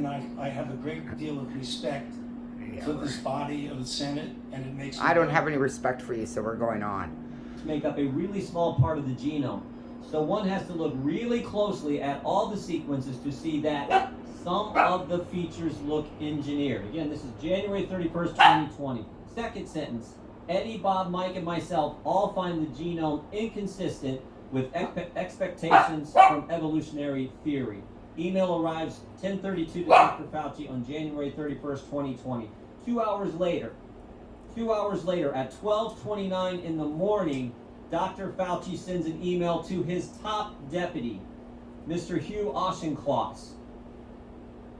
and I have a great deal of respect for this body of the Senate, and it makes me I don't have any respect for you, so we're going on. Make up a really small part of the genome. So one has to look really closely at all the sequences to see that some of the features look engineered. Again, this is January 31st, 2020. Second sentence, Eddie, Bob, Mike, and myself all find the genome inconsistent with expectations from evolutionary theory. Email arrives 10:32 to Dr. Fauci on January 31st, 2020. 2 hours later at 12:29 in the morning, Dr. Fauci sends an email to his top deputy, Mr. Hugh Auchincloss.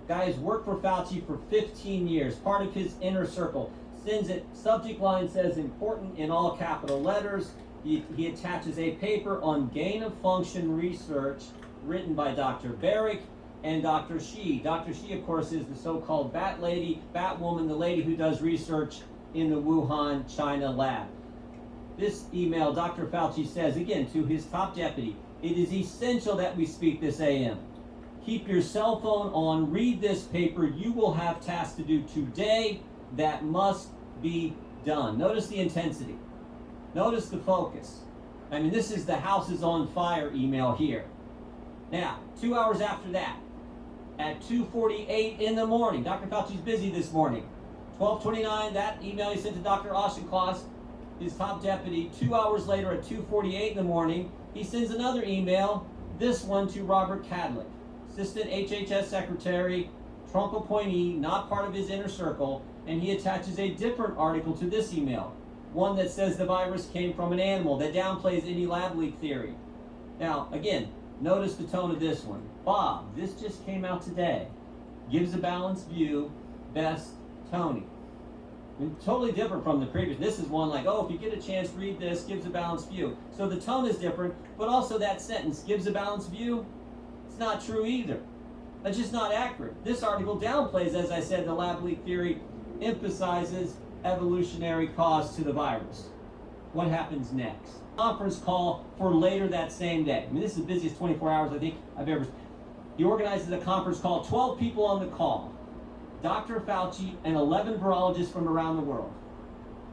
Guys worked for Fauci for 15 years, part of his inner circle. Sends it, subject line says important in all capital letters. He attaches a paper on gain of function research written by Dr. Barrick and Dr. Shi. Dr. Shi, of course, is the so-called Bat Lady, Bat Woman, the lady who does research in the Wuhan, China lab. This email, Dr. Fauci says, again, to his top deputy, it is essential that we speak this AM. Keep your cell phone on, read this paper. You will have tasks to do today that must be done. Notice the intensity. Notice the focus. I mean, this is the house is on fire email here. Now, 2 hours after that, at 2:48 in the morning, Dr. Fauci's busy this morning. 12:29, that email he sent to Dr. Auchincloss, his top deputy. 2 hours later at 2:48 in the morning, he sends another email, this one to Robert Kadlec, Assistant HHS Secretary, Trump appointee, not part of his inner circle, and he attaches a different article to this email, one that says the virus came from an animal, that downplays any lab leak theory. Now, again, notice the tone of this one. Bob, this just came out today. Gives a balanced view, best Tony. I mean, totally different from the previous. This is one like, oh, if you get a chance, read this, gives a balanced view. So the tone is different, but also that sentence, gives a balanced view, it's not true either. That's just not accurate. This article downplays, as I said, the lab leak theory, emphasizes evolutionary cause to the virus. What happens next? Conference call for later that same day. I mean, this is the busiest 24 hours I think I've ever. He organizes a conference call, 12 people on the call. Dr. Fauci and 11 virologists from around the world.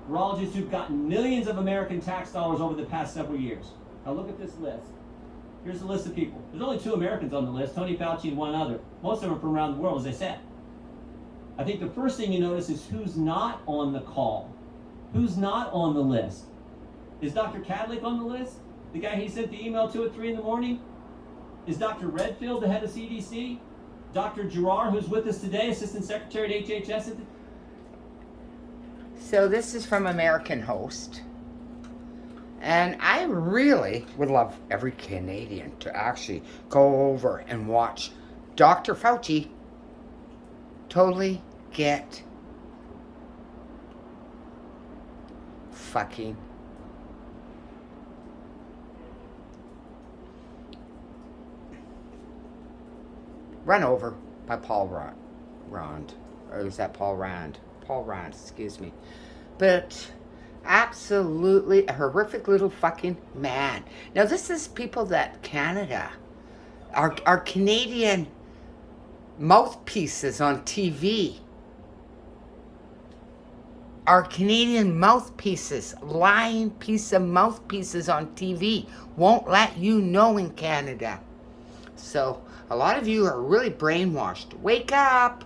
Virologists who've gotten millions of American tax dollars over the past several years. Now look at this list. Here's the list of people. There's only 2 Americans on the list, Tony Fauci and one other. Most of them are from around the world, as I said. I think the first thing you notice is who's not on the call. Who's not on the list? Is Dr. Kadlec on the list? The guy he sent the email to at 3 in the morning? Is Dr. Redfield the head of CDC? Dr. Girard, who's with us today, Assistant Secretary at HHS? So this is from American Host. And I really would love every Canadian to actually go over and watch Dr. Fauci totally get fucking run over by Paul Rand. Or is that Paul Rand? Paul Rand, excuse me. But absolutely a horrific little fucking man. Now this is people that Canada, our Canadian mouthpieces on TV. Our Canadian mouthpieces, lying piece of mouthpieces on TV won't let you know in Canada. So a lot of you are really brainwashed. Wake up!